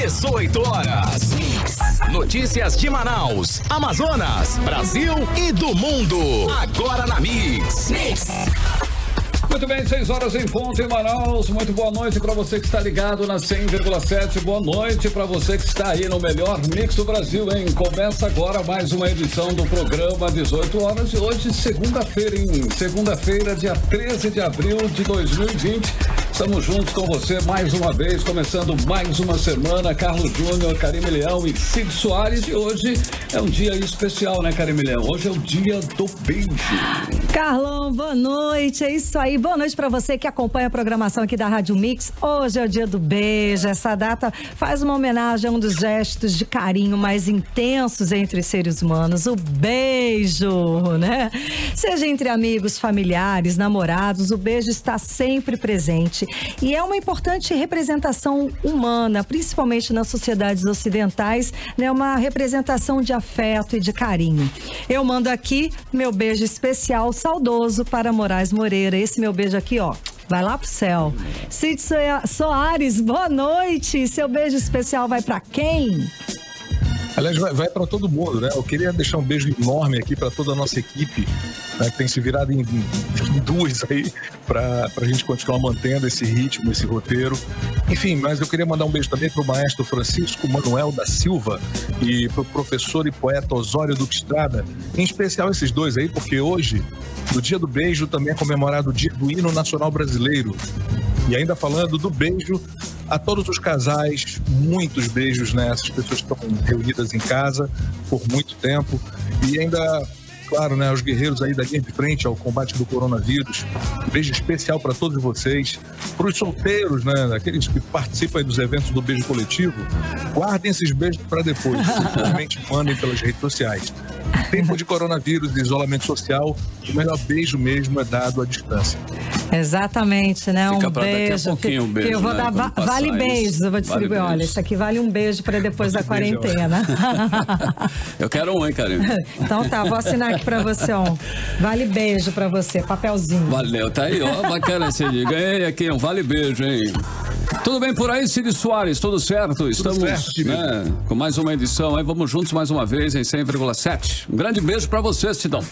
18 horas. Notícias de Manaus, Amazonas, Brasil e do mundo. Agora na Mix. Muito bem, 6 horas em ponto em Manaus. Muito boa noite para você que está ligado na 100,7. Boa noite para você que está aí no melhor Mix do Brasil, hein? Começa agora mais uma edição do programa 18 horas de hoje, segunda-feira, hein? Segunda-feira, dia 13 de abril de 2020. Estamos juntos com você mais uma vez, começando mais uma semana. Carlos Júnior, Karime Leão e Cid Soares. E hoje é um dia especial, né, Karime Leão? Hoje é o dia do beijo. Carlão, boa noite. É isso aí. Boa noite para você que acompanha a programação aqui da Rádio Mix. Hoje é o dia do beijo. Essa data faz uma homenagem a um dos gestos de carinho mais intensos entre seres humanos, o beijo, né? Seja entre amigos, familiares, namorados, o beijo está sempre presente. E é uma importante representação humana, principalmente nas sociedades ocidentais, né? Uma representação de afeto e de carinho. Eu mando aqui meu beijo especial, saudoso para Moraes Moreira. Esse meu beijo aqui, ó, vai lá pro céu. Cid Soares, boa noite. Seu beijo especial vai para quem? Aliás, vai para todo mundo, né? Eu queria deixar um beijo enorme aqui para toda a nossa equipe, né, que tem se virado em duas aí para a gente continuar mantendo esse ritmo, esse roteiro. Enfim, mas eu queria mandar um beijo também para o maestro Francisco Manuel da Silva e para o professor e poeta Osório Duque Estrada, em especial esses dois aí, porque hoje, no dia do beijo, também é comemorado o dia do hino nacional brasileiro. E ainda falando do beijo, a todos os casais, muitos beijos, né? Essas pessoas que estão reunidas em casa por muito tempo. E ainda, claro, né? Os guerreiros aí da linha de frente ao combate do coronavírus. Um beijo especial para todos vocês. Para os solteiros, né? Aqueles que participam aí dos eventos do beijo coletivo, guardem esses beijos para depois. Simplesmente mandem pelas redes sociais. Tempo de coronavírus e isolamento social, o melhor beijo mesmo é dado à distância. Exatamente, né? Fica um beijo. Daqui a pouquinho um beijo. Eu vou dar vale beijos, eu vou distribuir. Vale olha, isso aqui vale um beijo para depois da quarentena. Eu quero um, hein, Karime? Então tá, vou assinar aqui para você, ó. Vale beijo para você, papelzinho. Valeu, tá aí, ó. Bacana esse dia. Ganhei aqui um vale beijo, hein? Tudo bem por aí, Cid Soares? Tudo certo? Estamos certo, né, com mais uma edição aí. Vamos juntos mais uma vez em 100,7. Um grande beijo pra você, Cidão.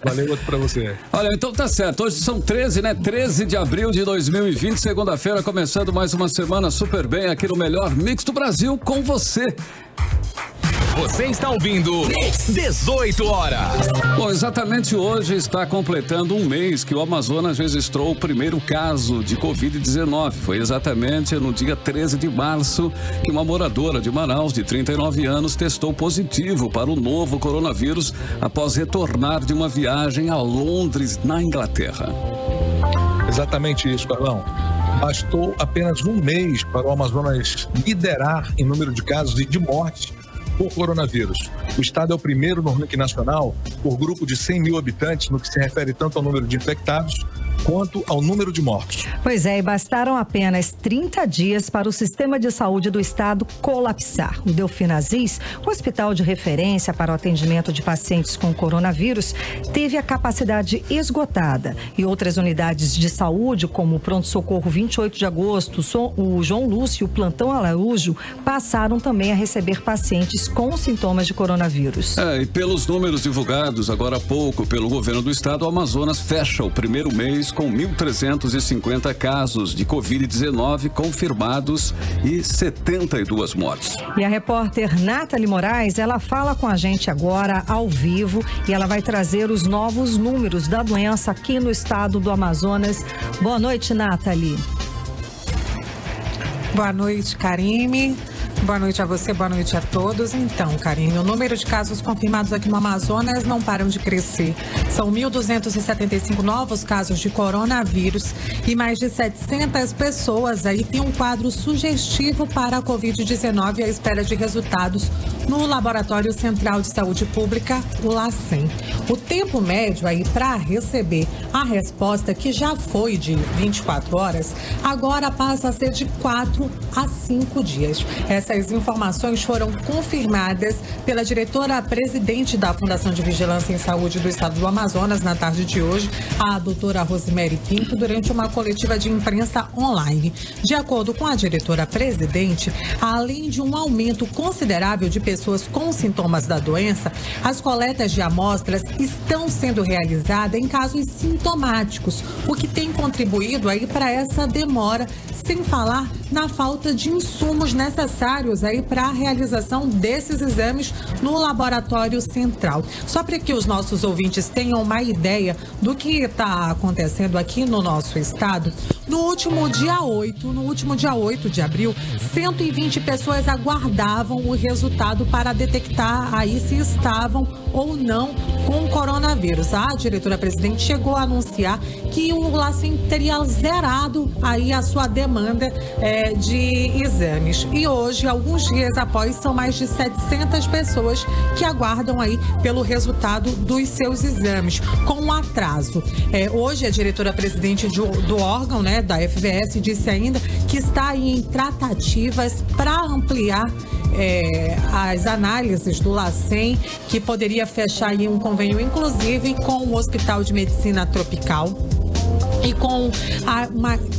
Valeu, outro pra você. Olha, então tá certo. Hoje são 13, né? 13 de abril de 2020, segunda-feira, começando mais uma semana super bem aqui no melhor Mix do Brasil com você. Você está ouvindo 18 horas. Bom, exatamente hoje está completando um mês que o Amazonas registrou o primeiro caso de Covid-19. Foi exatamente no dia 13 de março que uma moradora de Manaus, de 39 anos, testou positivo para o novo coronavírus após retornar de uma viagem a Londres, na Inglaterra. Exatamente isso, Carlão. Bastou apenas um mês para o Amazonas liderar em número de casos e de mortes por coronavírus. O estado é o primeiro no ranking nacional por grupo de 100 mil habitantes no que se refere tanto ao número de infectados quanto ao número de mortos. Pois é, e bastaram apenas 30 dias para o sistema de saúde do estado colapsar. O Delfim Aziz, o hospital de referência para o atendimento de pacientes com coronavírus, teve a capacidade esgotada e outras unidades de saúde, como o Pronto-Socorro 28 de agosto, o João Lúcio e o Plantão Araújo, passaram também a receber pacientes com sintomas de coronavírus. E pelos números divulgados agora há pouco pelo governo do estado, o Amazonas fecha o primeiro mês com 1.350 casos de Covid-19 confirmados e 72 mortes. E a repórter Nathalie Moraes, ela fala com a gente agora ao vivo e ela vai trazer os novos números da doença aqui no estado do Amazonas. Boa noite, Nathalie. Boa noite, Karime. Boa noite a você, boa noite a todos. Então, Karine, o número de casos confirmados aqui no Amazonas não param de crescer. São 1.275 novos casos de coronavírus e mais de 700 pessoas aí têm um quadro sugestivo para a Covid-19 à espera de resultados no Laboratório Central de Saúde Pública, o LACEN. O tempo médio aí para receber a resposta, que já foi de 24 horas, agora passa a ser de 4 a 5 dias. Essa Essas informações foram confirmadas pela diretora-presidente da Fundação de Vigilância em Saúde do Estado do Amazonas na tarde de hoje, a doutora Rosemary Pinto, durante uma coletiva de imprensa online. De acordo com a diretora-presidente, além de um aumento considerável de pessoas com sintomas da doença, as coletas de amostras estão sendo realizadas em casos sintomáticos, o que tem contribuído aí para essa demora, sem falar na falta de insumos necessários aí para a realização desses exames no laboratório central. Só para que os nossos ouvintes tenham uma ideia do que está acontecendo aqui no nosso estado, no último dia 8 de abril, 120 pessoas aguardavam o resultado para detectar aí se estavam ou não com coronavírus. A diretora-presidente chegou a anunciar que o LACEN teria zerado aí a sua demanda de exames. E hoje, alguns dias após, são mais de 700 pessoas que aguardam aí pelo resultado dos seus exames, com um atraso. Hoje, a diretora-presidente do órgão, né, da FVS, disse ainda que está aí em tratativas para ampliar as análises do LACEN, que poderia fechar aí um convênio, inclusive, com o Hospital de Medicina Tropical. E com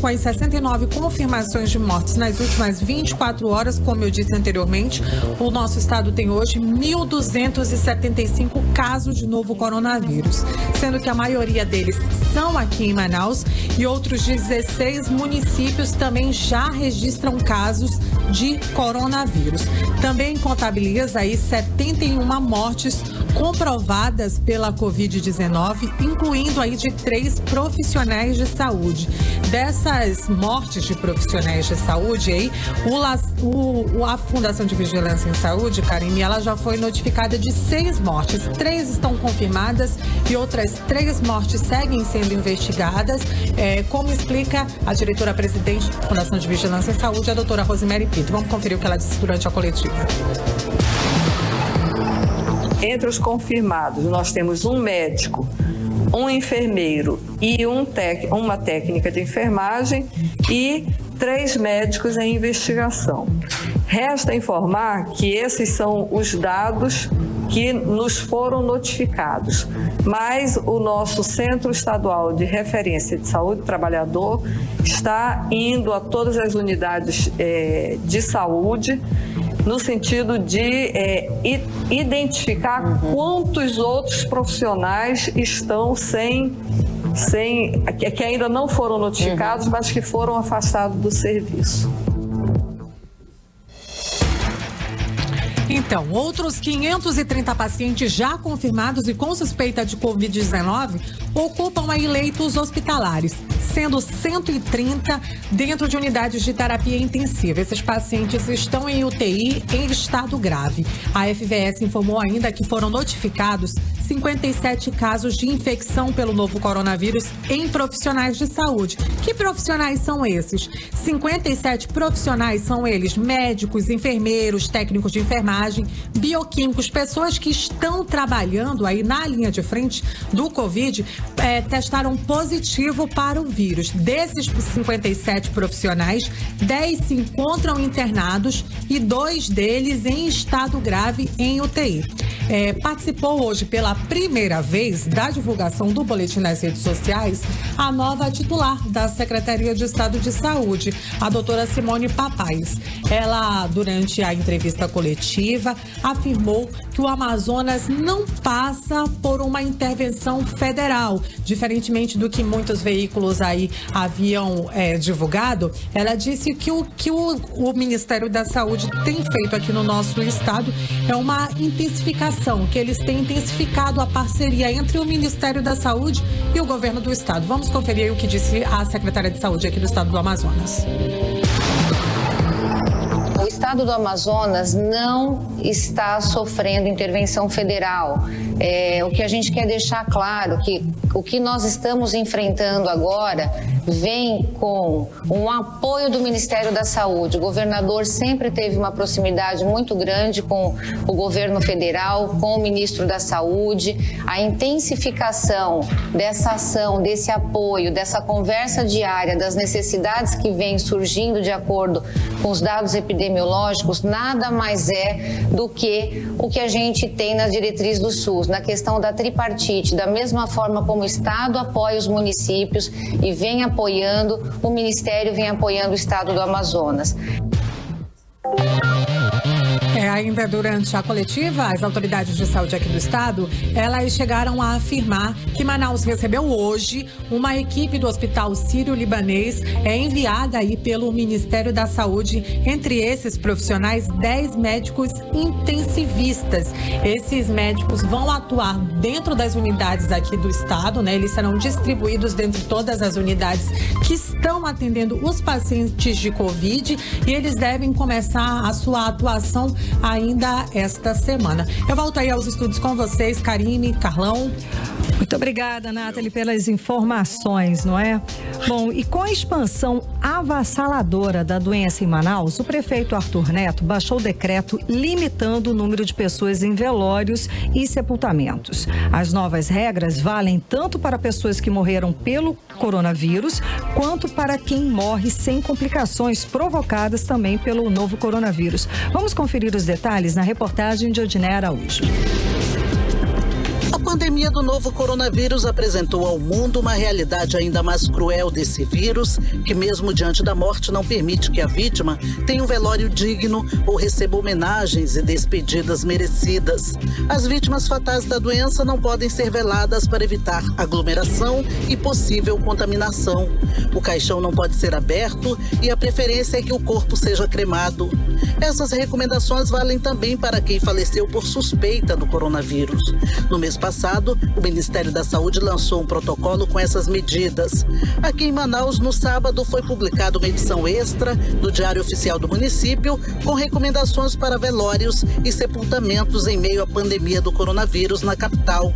as 69 confirmações de mortes nas últimas 24 horas, como eu disse anteriormente, o nosso estado tem hoje 1.275 casos de novo coronavírus, sendo que a maioria deles são aqui em Manaus e outros 16 municípios também já registram casos de coronavírus. Também contabiliza aí 71 mortes comprovadas pela Covid-19, incluindo aí de 3 profissionais de saúde. Dessas mortes de profissionais de saúde, aí, a Fundação de Vigilância em Saúde, Karine, ela já foi notificada de 6 mortes. 3 estão confirmadas e outras 3 mortes seguem sendo investigadas, como explica a diretora-presidente da Fundação de Vigilância em Saúde, a doutora Rosemary Pinto. Vamos conferir o que ela disse durante a coletiva. Entre os confirmados, nós temos um médico, um enfermeiro e uma técnica de enfermagem e 3 médicos em investigação. Resta informar que esses são os dados que nos foram notificados, mas o nosso Centro Estadual de Referência de Saúde do Trabalhador está indo a todas as unidades de saúde no sentido de identificar quantos outros profissionais estão que ainda não foram notificados, mas que foram afastados do serviço. Então, outros 530 pacientes já confirmados e com suspeita de Covid-19 ocupam aí leitos hospitalares, sendo 130 dentro de unidades de terapia intensiva. Esses pacientes estão em UTI em estado grave. A FVS informou ainda que foram notificados 57 casos de infecção pelo novo coronavírus em profissionais de saúde. Que profissionais são esses? 57 profissionais são eles: médicos, enfermeiros, técnicos de enfermagem, bioquímicos, pessoas que estão trabalhando aí na linha de frente do Covid, testaram positivo para o vírus. Desses 57 profissionais, 10 se encontram internados e 2 deles em estado grave em UTI. Participou hoje pela primeira vez da divulgação do boletim nas redes sociais a nova titular da Secretaria de Estado de Saúde, a doutora Simone Papais. Ela, durante a entrevista coletiva, afirmou que o Amazonas não passa por uma intervenção federal, diferentemente do que muitos veículos aí haviam divulgado. Ela disse que o Ministério da Saúde tem feito aqui no nosso estado é uma intensificação, que eles têm intensificado a parceria entre o Ministério da Saúde e o governo do estado. Vamos conferir aí o que disse a secretária de Saúde aqui do estado do Amazonas. O estado do Amazonas não está sofrendo intervenção federal. O que a gente quer deixar claro que o que nós estamos enfrentando agora vem com um apoio do Ministério da Saúde. O governador sempre teve uma proximidade muito grande com o governo federal, com o ministro da Saúde. A intensificação dessa ação, desse apoio, dessa conversa diária, das necessidades que vêm surgindo de acordo com os dados epidemiológicos epidemiológicos nada mais é do que o que a gente tem nas diretrizes do SUS, na questão da tripartite, da mesma forma como o Estado apoia os municípios e vem apoiando, o Ministério vem apoiando o Estado do Amazonas. Ainda durante a coletiva, as autoridades de saúde aqui do estado, elas chegaram a afirmar que Manaus recebeu hoje uma equipe do Hospital Sírio-Libanês enviada aí pelo Ministério da Saúde. Entre esses profissionais, 10 médicos intensivistas. Esses médicos vão atuar dentro das unidades aqui do estado, né? Eles serão distribuídos dentro de todas as unidades que estão atendendo os pacientes de Covid e eles devem começar a sua atuação ainda esta semana. Eu volto aí aos estúdios com vocês, Karine, Carlão. Muito obrigada, Nathalie, pelas informações, não é? Bom, e com a expansão avassaladora da doença em Manaus, o prefeito Arthur Neto baixou o decreto limitando o número de pessoas em velórios e sepultamentos. As novas regras valem tanto para pessoas que morreram pelo coronavírus, quanto para quem morre sem complicações provocadas também pelo novo coronavírus. Vamos conferir os detalhes na reportagem de Odiné Araújo. A pandemia do novo coronavírus apresentou ao mundo uma realidade ainda mais cruel desse vírus, que mesmo diante da morte não permite que a vítima tenha um velório digno ou receba homenagens e despedidas merecidas. As vítimas fatais da doença não podem ser veladas para evitar aglomeração e possível contaminação. O caixão não pode ser aberto e a preferência é que o corpo seja cremado. Essas recomendações valem também para quem faleceu por suspeita do coronavírus. No mês passado, o Ministério da Saúde lançou um protocolo com essas medidas. Aqui em Manaus, no sábado, foi publicada uma edição extra do Diário Oficial do município com recomendações para velórios e sepultamentos em meio à pandemia do coronavírus na capital.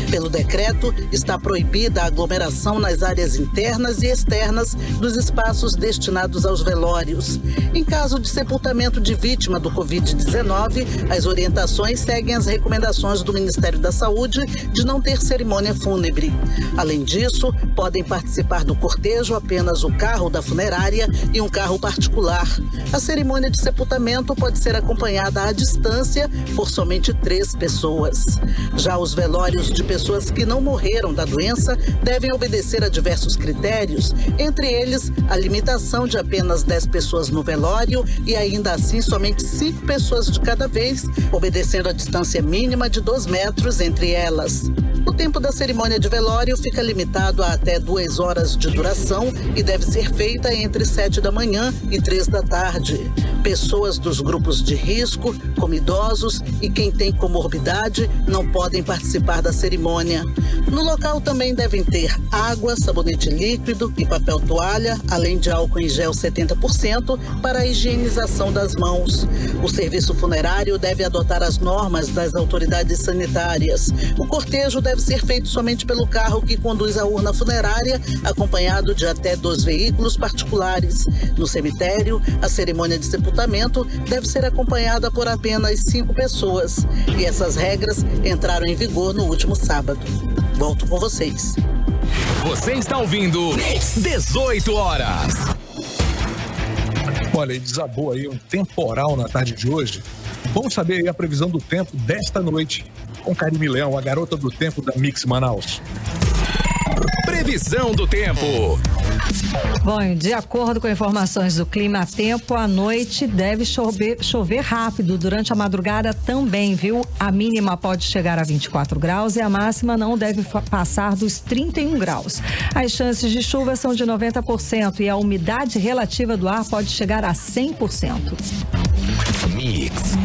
Pelo decreto, está proibida a aglomeração nas áreas internas e externas dos espaços destinados aos velórios. Em caso de sepultamento de vítima do Covid-19, as orientações seguem as recomendações do Ministério da Saúde de não ter cerimônia fúnebre. Além disso, podem participar do cortejo apenas o carro da funerária e um carro particular. A cerimônia de sepultamento pode ser acompanhada à distância por somente 3 pessoas. Já os velórios de pessoas que não morreram da doença devem obedecer a diversos critérios, entre eles a limitação de apenas 10 pessoas no velório e ainda assim somente 5 pessoas de cada vez, obedecendo a distância mínima de 2 metros entre elas. O tempo da cerimônia de velório fica limitado a até 2 horas de duração e deve ser feita entre 7 da manhã e 3 da tarde. Pessoas dos grupos de risco, como idosos e quem tem comorbidade, não podem participar da cerimônia. No local também devem ter água, sabonete líquido e papel toalha, além de álcool em gel 70% para a higienização das mãos. O serviço funerário deve adotar as normas das autoridades sanitárias. O cortejo deve ser feito somente pelo carro que conduz a urna funerária, acompanhado de até 2 veículos particulares. No cemitério, a cerimônia de sepultamento deve ser acompanhada por apenas 5 pessoas. E essas regras entraram em vigor no último sábado. Volto com vocês. Você está ouvindo 18 horas. Olha, e desabou aí um temporal na tarde de hoje. Vamos saber aí a previsão do tempo desta noite com Karine Leão, a garota do tempo da Mix Manaus. Previsão do tempo. Bom, de acordo com informações do Clima Tempo, à noite deve chover rápido, durante a madrugada também, viu? A mínima pode chegar a 24 graus e a máxima não deve passar dos 31 graus. As chances de chuva são de 90% e a umidade relativa do ar pode chegar a 100%. Mix.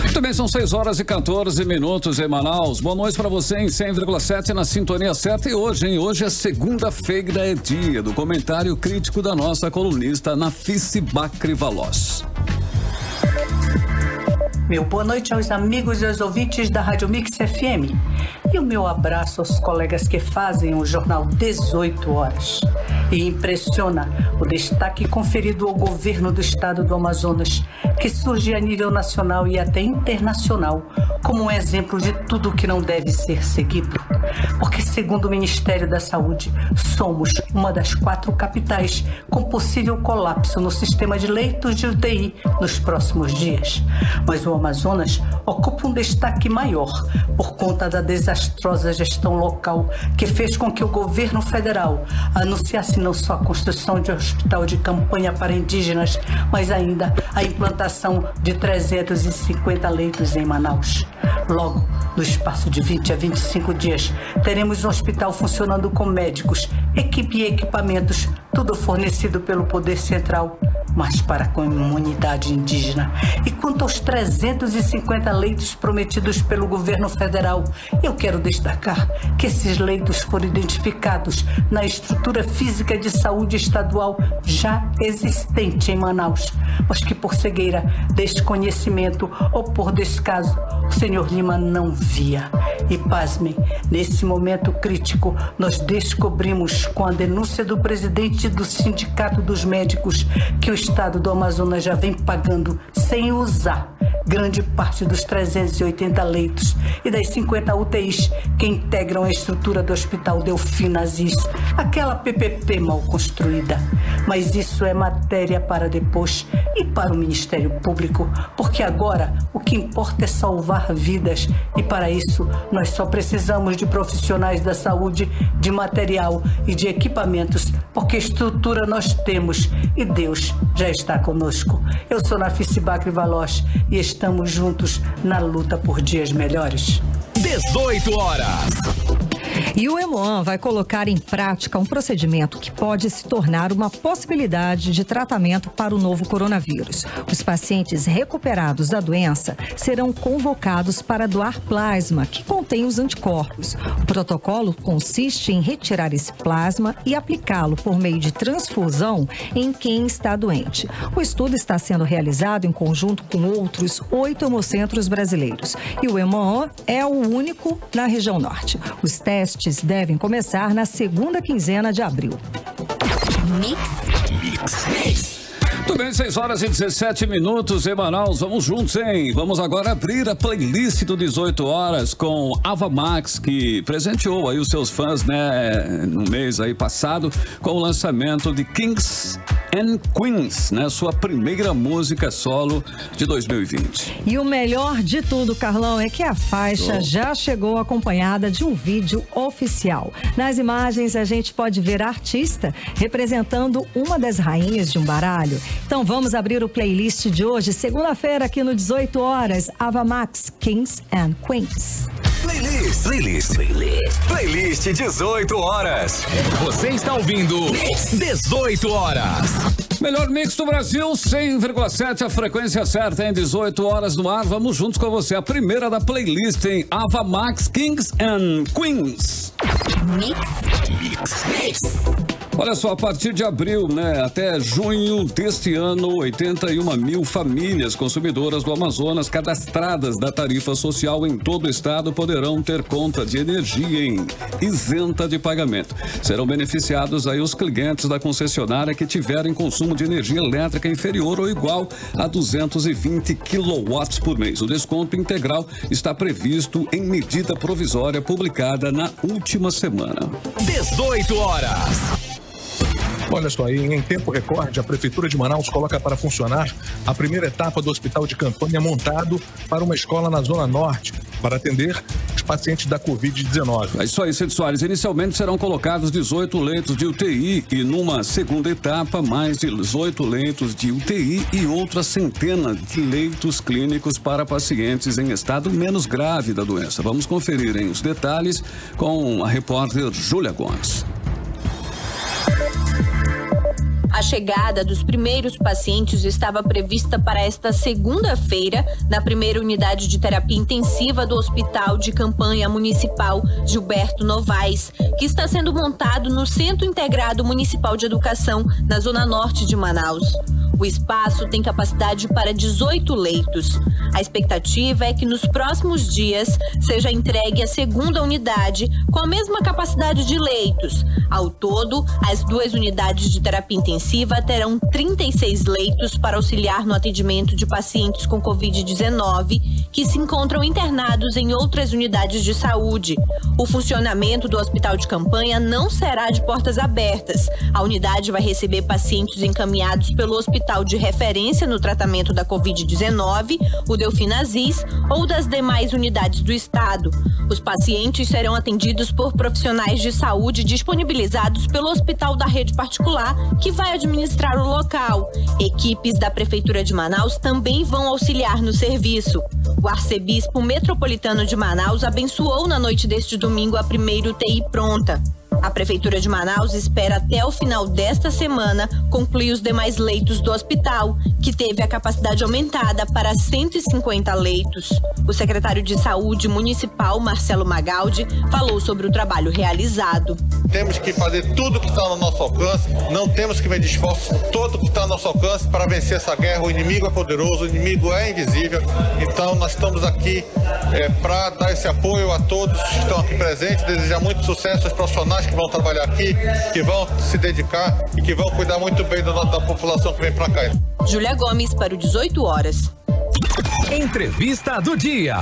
Muito bem, são 6 horas e 14 minutos em Manaus. Boa noite para você em 100,7 na sintonia certa. E hoje é segunda-feira, é dia do comentário crítico da nossa colunista Nafice Bacri Valoz. Meu boa noite aos amigos e aos ouvintes da Rádio Mix FM. E o meu abraço aos colegas que fazem o jornal 18 horas. E impressiona o destaque conferido ao governo do estado do Amazonas, que surge a nível nacional e até internacional como um exemplo de tudo que não deve ser seguido. Porque, segundo o Ministério da Saúde, somos uma das 4 capitais com possível colapso no sistema de leitos de UTI nos próximos dias. Mas o Amazonas ocupa um destaque maior por conta da desastrosa gestão local que fez com que o governo federal anunciasse não só a construção de um hospital de campanha para indígenas, mas ainda a implantação de 350 leitos em Manaus. Logo, no espaço de 20 a 25 dias, teremos um hospital funcionando com médicos, equipe e equipamentos, tudo fornecido pelo Poder Central, mas para a comunidade indígena. E quanto aos 350 leitos prometidos pelo governo federal, eu quero destacar que esses leitos foram identificados na estrutura física de saúde estadual já existente em Manaus, mas que por cegueira, desconhecimento ou por descaso, o senhor Lima não via. E pasmem, nesse momento crítico, nós descobrimos com a denúncia do presidente do Sindicato dos Médicos que o estado do Amazonas já vem pagando sem usar grande parte dos 380 leitos e das 50 UTIs que integram a estrutura do Hospital Delfim Aziz, aquela PPP mal construída. Mas isso é matéria para depois e para o Ministério Público, porque agora o que importa é salvar vidas e para isso nós só precisamos de profissionais da saúde, de material e de equipamentos, porque estrutura nós temos e Deus já está conosco. Eu sou Nafice Bacri Valois e estamos juntos na luta por dias melhores. 18 horas. E o Hemoan vai colocar em prática um procedimento que pode se tornar uma possibilidade de tratamento para o novo coronavírus. Os pacientes recuperados da doença serão convocados para doar plasma, que contém os anticorpos. O protocolo consiste em retirar esse plasma e aplicá-lo por meio de transfusão em quem está doente. O estudo está sendo realizado em conjunto com outros 8 hemocentros brasileiros. E o Hemoan é o único na região norte. Os testes devem começar na segunda quinzena de abril. Muito bem, 6 horas e 17 minutos em Manaus. Vamos juntos, hein? Vamos agora abrir a playlist do 18 horas com Ava Max, que presenteou aí os seus fãs, né, no mês aí passado, com o lançamento de Kings and Queens, né? Sua primeira música solo de 2020. E o melhor de tudo, Carlão, é que a faixa já chegou acompanhada de um vídeo oficial. Nas imagens, a gente pode ver a artista representando uma das rainhas de um baralho. Então vamos abrir o playlist de hoje, segunda-feira, aqui no 18 horas, Ava Max, Kings and Queens. Playlist 18 horas. Você está ouvindo 18 horas. Melhor mix do Brasil, 100,7, a frequência certa em 18 horas no ar. Vamos juntos com você. A primeira da playlist em Ava Max, Kings and Queens. Mix. Olha só, a partir de abril, né, até junho deste ano, 81 mil famílias consumidoras do Amazonas cadastradas da tarifa social em todo o estado poderão ter conta de energia isenta de pagamento. Serão beneficiados aí os clientes da concessionária que tiverem consumo de energia elétrica inferior ou igual a 220 quilowatts por mês. O desconto integral está previsto em medida provisória publicada na última semana. 18 horas. Olha só, em tempo recorde, a Prefeitura de Manaus coloca para funcionar a primeira etapa do hospital de campanha montado para uma escola na Zona Norte, para atender os pacientes da Covid-19. É isso aí, Cid Soares. Inicialmente serão colocados 18 leitos de UTI e numa segunda etapa, mais 18 leitos de UTI e outra centena de leitos clínicos para pacientes em estado menos grave da doença. Vamos conferir os detalhes com a repórter Júlia Gomes. A chegada dos primeiros pacientes estava prevista para esta segunda-feira na primeira unidade de terapia intensiva do Hospital de Campanha Municipal Gilberto Novaes, que está sendo montado no Centro Integrado Municipal de Educação, na Zona Norte de Manaus. O espaço tem capacidade para 18 leitos. A expectativa é que nos próximos dias seja entregue a segunda unidade com a mesma capacidade de leitos. Ao todo, as 2 unidades de terapia intensiva terão 36 leitos para auxiliar no atendimento de pacientes com Covid-19 que se encontram internados em outras unidades de saúde. O funcionamento do hospital de campanha não será de portas abertas. A unidade vai receber pacientes encaminhados pelo hospital de referência no tratamento da Covid-19, o Delfim Aziz, ou das demais unidades do estado. Os pacientes serão atendidos por profissionais de saúde disponibilizados pelo hospital da rede particular, que vai administrar o local. Equipes da Prefeitura de Manaus também vão auxiliar no serviço. O arcebispo metropolitano de Manaus abençoou na noite deste domingo a primeira UTI pronta. A Prefeitura de Manaus espera até o final desta semana concluir os demais leitos do hospital, que teve a capacidade aumentada para 150 leitos. O secretário de Saúde Municipal, Marcelo Magaldi, falou sobre o trabalho realizado. Temos que fazer tudo que está no nosso alcance, não temos que medir esforço, todo que está no nosso alcance para vencer essa guerra. O inimigo é poderoso, o inimigo é invisível, então nós estamos aqui para dar esse apoio a todos que estão aqui presentes, desejar muito sucesso aos profissionais que vão trabalhar aqui, que vão se dedicar e que vão cuidar muito bem da população que vem para cá. Júlia Gomes para o 18 horas. Entrevista do dia.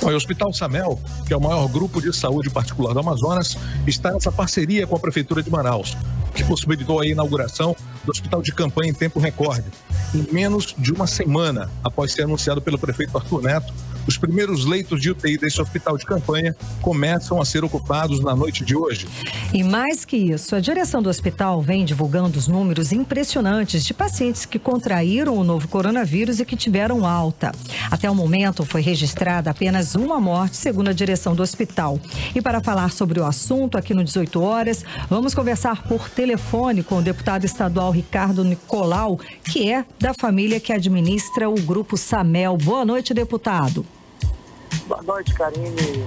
O Hospital Samel, que é o maior grupo de saúde particular do Amazonas, está nessa parceria com a Prefeitura de Manaus, que possibilitou a inauguração do hospital de campanha em tempo recorde. Em menos de uma semana após ser anunciado pelo prefeito Arthur Neto, os primeiros leitos de UTI desse hospital de campanha começam a ser ocupados na noite de hoje. E mais que isso, a direção do hospital vem divulgando os números impressionantes de pacientes que contraíram o novo coronavírus e que tiveram alta. Até o momento foi registrada apenas uma morte, segundo a direção do hospital. E para falar sobre o assunto aqui no 18 horas, vamos conversar por telefone com o deputado estadual Ricardo Nicolau, que é da família que administra o Grupo Samel. Boa noite, deputado. Boa noite, Karine.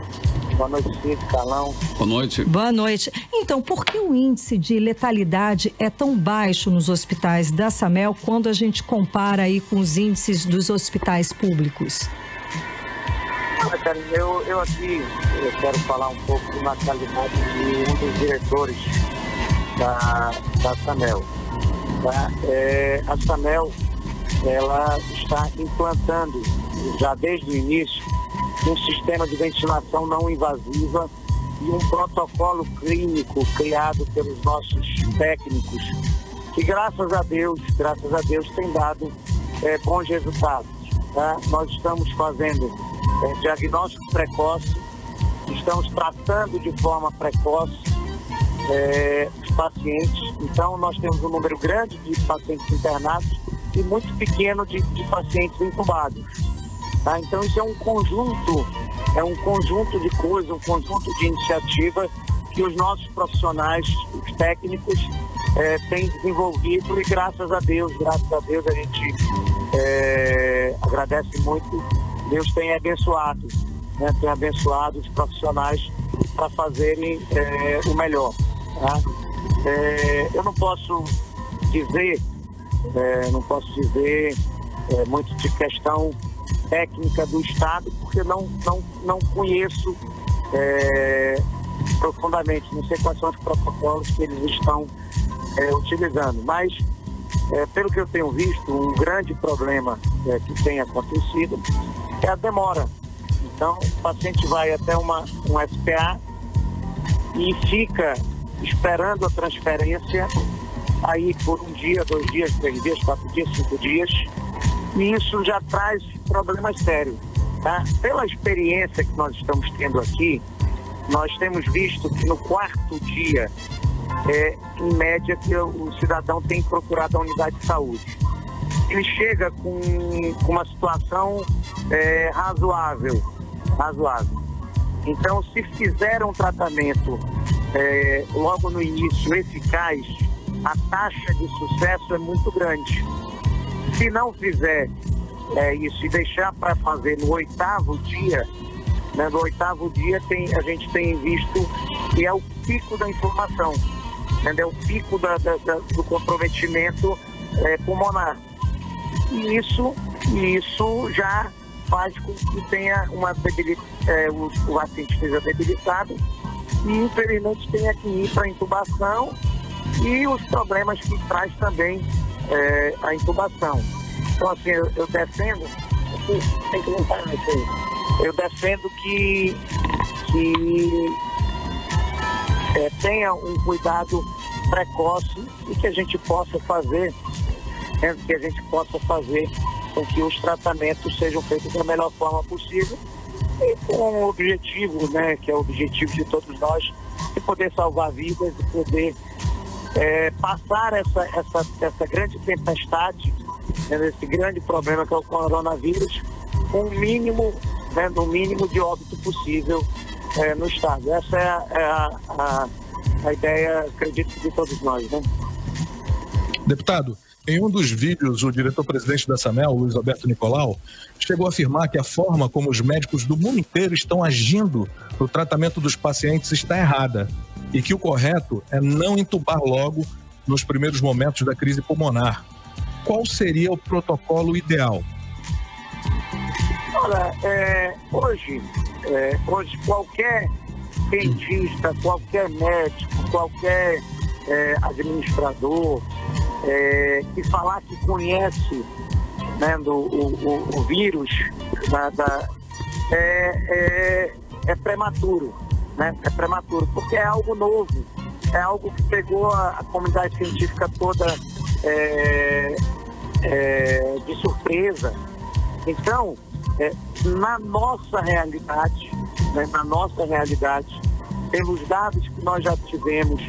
Boa noite, Cid, Carlão. Boa noite. Boa noite. Então, por que o índice de letalidade é tão baixo nos hospitais da Samel quando a gente compara aí com os índices dos hospitais públicos? Olha, Karine, eu quero falar um pouco na qualidade de um dos diretores da Samel. Tá? A Samel, ela está implantando, já desde o início, um sistema de ventilação não invasiva e um protocolo clínico criado pelos nossos técnicos, que graças a Deus tem dado bons resultados. Tá? Nós estamos fazendo diagnóstico precoce, estamos tratando de forma precoce os pacientes. Então nós temos um número grande de pacientes internados e muito pequeno de pacientes intubados. Tá? Então isso é um conjunto de coisas, um conjunto de iniciativas que os nossos profissionais, os técnicos, têm desenvolvido e graças a Deus a gente agradece muito. Deus tem abençoado, né? Tem abençoado os profissionais para fazerem o melhor. Tá? Eu não posso dizer muito de questão técnica do Estado, porque não conheço profundamente, não sei quais são os protocolos que eles estão utilizando, mas pelo que eu tenho visto, um grande problema que tem acontecido é a demora. Então, o paciente vai até um SPA e fica esperando a transferência aí por um dia, 2 dias, 3 dias, 4 dias, 5 dias, e isso já traz problemas sérios. Tá? Pela experiência que nós estamos tendo aqui, nós temos visto que no 4º dia, em média, que o cidadão tem procurado a unidade de saúde. Ele chega com uma situação razoável. Então, se fizer um tratamento logo no início eficaz, a taxa de sucesso é muito grande. Se não fizer isso e deixar para fazer no 8º dia, né, no 8º dia a gente tem visto que é o pico da inflamação, né, é o pico do comprometimento pulmonar. E isso já faz com que tenha o paciente esteja debilitado e infelizmente tenha que ir para intubação, e os problemas que traz também a intubação. Então, assim, eu defendo, tem que montar isso aí. Eu defendo que tenha um cuidado precoce e que a gente possa fazer, com que os tratamentos sejam feitos da melhor forma possível e com o objetivo, né, que é o objetivo de todos nós, de poder salvar vidas, de poder passar essa grande tempestade, né, esse grande problema que é o coronavírus, com o mínimo, né, no mínimo de óbito possível no estado. Essa é a ideia, acredito, de todos nós, né? Deputado, em um dos vídeos, o diretor-presidente da SAMEL, Luiz Alberto Nicolau, chegou a afirmar que a forma como os médicos do mundo inteiro estão agindo no tratamento dos pacientes está errada e que o correto é não entubar logo nos primeiros momentos da crise pulmonar. Qual seria o protocolo ideal? Olha, hoje qualquer cientista, qualquer médico, qualquer administrador que falar que conhece, né, o vírus é prematuro, né? É prematuro, porque é algo novo, é algo que pegou a comunidade científica toda de surpresa. Então, na nossa realidade, né, pelos dados que nós já tivemos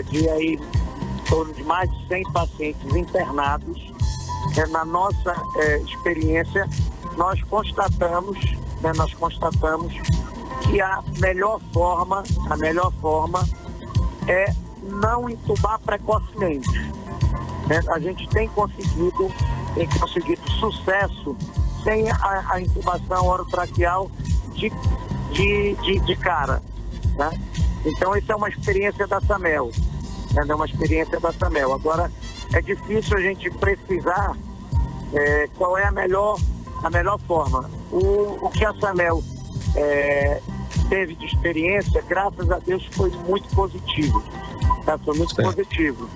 de aí em torno de mais de 100 pacientes internados, na nossa experiência, nós constatamos que a melhor forma é não entubar precocemente. Né? A gente tem conseguido sucesso sem a intubação orotraqueal de cara. Né? Então, isso é uma experiência da SAMEL. É uma experiência da SAMEL. Agora, é difícil a gente precisar qual é a melhor forma. O que a SAMEL teve de experiência, graças a Deus, foi muito positivo. Tá? Foi muito positivo.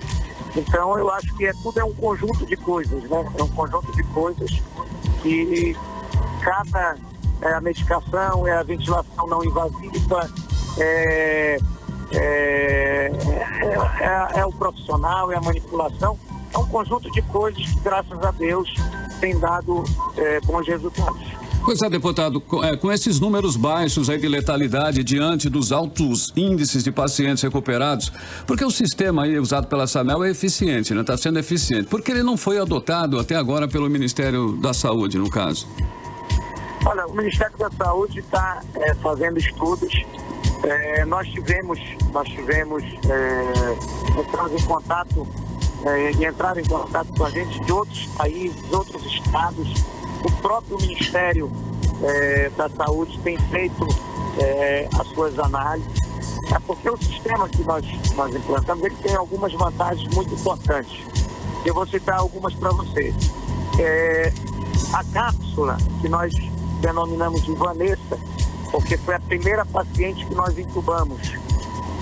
Então, eu acho que tudo é um conjunto de coisas, né? É um conjunto de coisas que cada a medicação, a ventilação não invasiva, o profissional, a manipulação. É um conjunto de coisas que, graças a Deus, tem dado bons resultados. Pois é, deputado, com esses números baixos aí de letalidade diante dos altos índices de pacientes recuperados, porque o sistema aí usado pela SAMEL é eficiente, né? Está sendo eficiente. Por que ele não foi adotado até agora pelo Ministério da Saúde, no caso? Olha, o Ministério da Saúde está fazendo estudos. Nós tivemos entraram em contato com a gente de outros países, outros estados. O próprio Ministério da Saúde tem feito as suas análises, porque o sistema que nós implantamos, ele tem algumas vantagens muito importantes. Eu vou citar algumas para vocês. A cápsula, que nós denominamos de Vanessa, porque foi a primeira paciente que nós intubamos,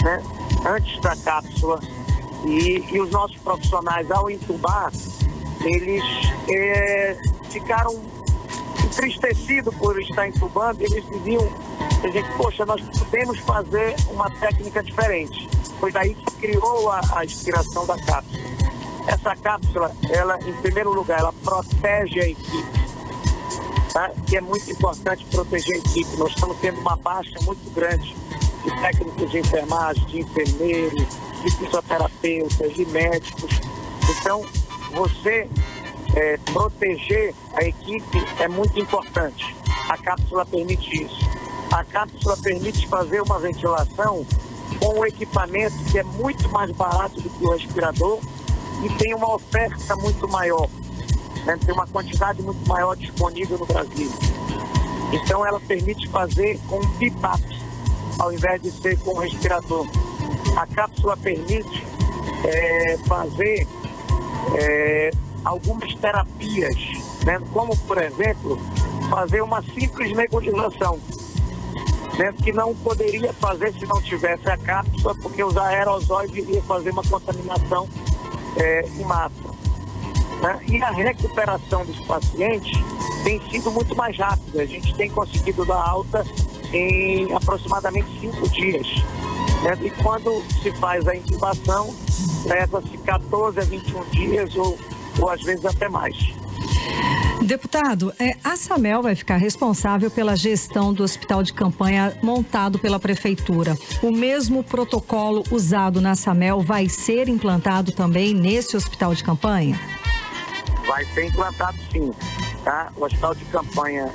né? Antes da cápsula, e os nossos profissionais, ao intubar, eles ficaram entristecidos por estar intubando. Eles diziam, poxa, nós podemos fazer uma técnica diferente. Foi daí que criou a inspiração da cápsula. Essa cápsula, ela, em primeiro lugar, ela protege a equipe, tá? Que é muito importante proteger a equipe. Nós estamos tendo uma baixa muito grande de técnicos de enfermagem, de enfermeiros, de fisioterapeutas, de médicos. Então, você proteger a equipe é muito importante. A cápsula permite isso. A cápsula permite fazer uma ventilação com um equipamento que é muito mais barato do que o respirador e tem uma oferta muito maior, né? Tem uma quantidade muito maior disponível no Brasil. Então, ela permite fazer com um BiPAP, ao invés de ser com respirador. A cápsula permite fazer algumas terapias, né? Como, por exemplo, fazer uma simples nebulização, né? Que não poderia fazer se não tivesse a cápsula, porque os aerosóis iriam fazer uma contaminação em massa. né? E a recuperação dos pacientes tem sido muito mais rápida. A gente tem conseguido dar alta em aproximadamente 5 dias. Né? E quando se faz a intubação, leva-se 14 a 21 dias ou às vezes até mais. Deputado, a SAMEL vai ficar responsável pela gestão do hospital de campanha montado pela Prefeitura. O mesmo protocolo usado na SAMEL vai ser implantado também nesse hospital de campanha? Vai ser implantado, sim. Tá? O hospital de campanha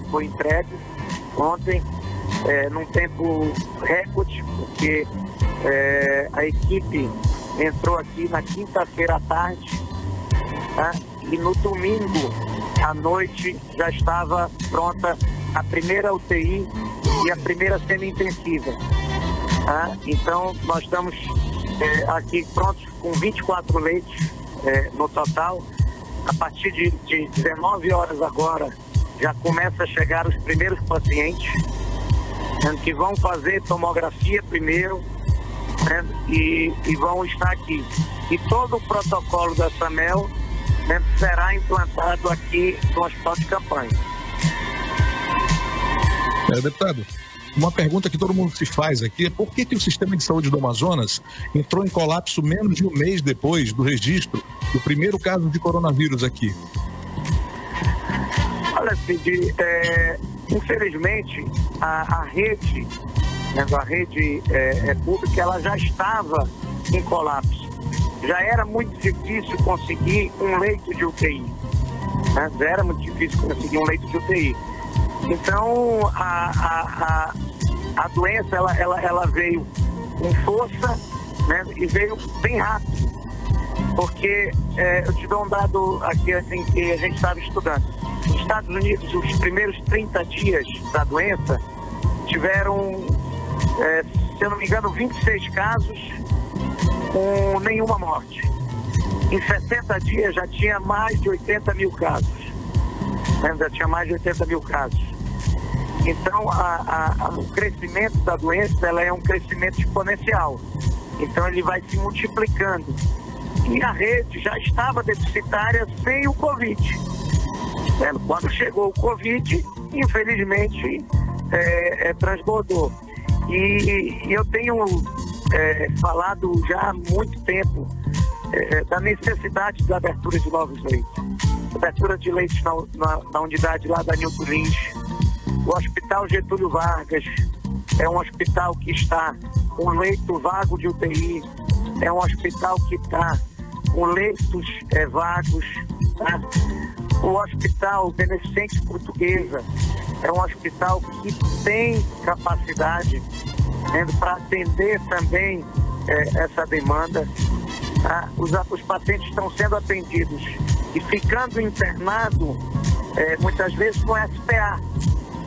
foi entregue ontem, num tempo recorde, porque a equipe entrou aqui na quinta-feira à tarde, tá? E no domingo à noite já estava pronta a primeira UTI e a primeira semi-intensiva. Tá? Então, nós estamos aqui prontos com 24 leitos no total. A partir de 19 horas agora, já começa a chegar os primeiros pacientes, que vão fazer tomografia primeiro, né, e vão estar aqui. E todo o protocolo da SAMEL, né, será implantado aqui no hospital de campanha. Deputado, uma pergunta que todo mundo se faz aqui é por que o sistema de saúde do Amazonas entrou em colapso menos de um mês depois do registro do primeiro caso de coronavírus aqui? Olha, Cid, infelizmente a rede, né, a rede pública, ela já estava em colapso. Já era muito difícil conseguir um leito de UTI. Né? Já era muito difícil conseguir um leito de UTI. Então, a doença, ela veio com força, né? E veio bem rápido. Porque, eu te dou um dado aqui assim, que a gente estava estudando. Nos Estados Unidos, os primeiros 30 dias da doença tiveram, se eu não me engano, 26 casos com nenhuma morte. Em 60 dias já tinha mais de 80 mil casos. Né? Já tinha mais de 80 mil casos. Então, o crescimento da doença, ela é um crescimento exponencial. Então, ele vai se multiplicando. E a rede já estava deficitária sem o Covid. Quando chegou o Covid, infelizmente, transbordou. E eu tenho falado já há muito tempo da necessidade da abertura de novos leitos. Abertura de leitos na unidade lá da Newton Lins. O Hospital Getúlio Vargas é um hospital que está com leito vago de UTI, é um hospital que está com leitos vagos. Tá? O Hospital Beneficente Portuguesa é um hospital que tem capacidade, né, para atender também essa demanda. Tá? Os pacientes estão sendo atendidos e ficando internados, muitas vezes com SPA,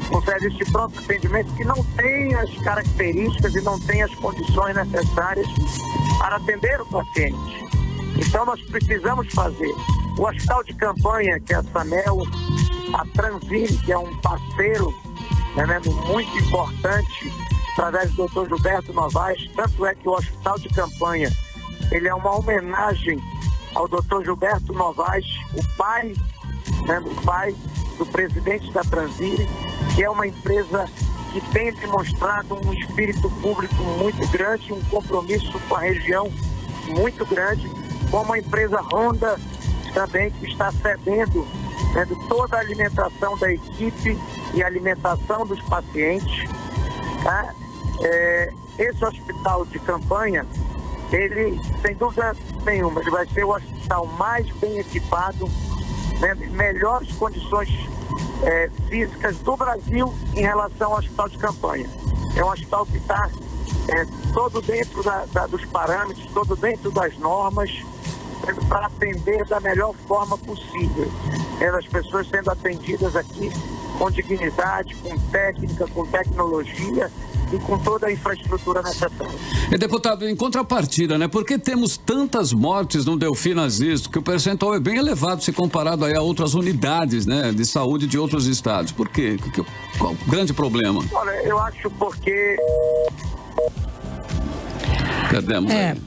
com serviço de pronto atendimento, que não tem as características e não tem as condições necessárias para atender o paciente. Então nós precisamos fazer. O hospital de campanha, que é a SAMEL, a Transile, que é um parceiro, né, muito importante, através do Dr. Gilberto Novaes, tanto é que o hospital de campanha, ele é uma homenagem ao Dr. Gilberto Novaes, o pai do presidente da Transile, que é uma empresa que tem demonstrado um espírito público muito grande, um compromisso com a região muito grande, como a empresa Honda também, que está cedendo, né, toda a alimentação da equipe e a alimentação dos pacientes. Tá? Esse hospital de campanha, ele, sem dúvida nenhuma, ele vai ser o hospital mais bem equipado, né, melhores condições físicas do Brasil em relação ao hospital de campanha. É um hospital que está todo dentro dos parâmetros, todo dentro das normas, para atender da melhor forma possível. As pessoas sendo atendidas aqui com dignidade, com técnica, com tecnologia e com toda a infraestrutura necessária. Deputado, em contrapartida, né? Por que temos tantas mortes no Delfim Aziz, que o percentual é bem elevado se comparado aí a outras unidades, né, de saúde de outros estados? Por quê? Qual o grande problema? Olha, eu acho porque...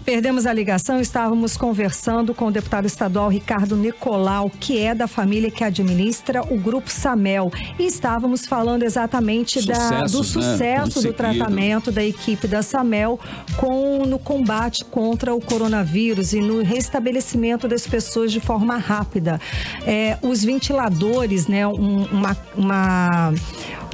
Perdemos a ligação, estávamos conversando com o deputado estadual Ricardo Nicolau, que é da família que administra o Grupo Samel, e estávamos falando exatamente do sucesso do tratamento da equipe da Samel no combate contra o coronavírus e no restabelecimento das pessoas de forma rápida. Os ventiladores, né,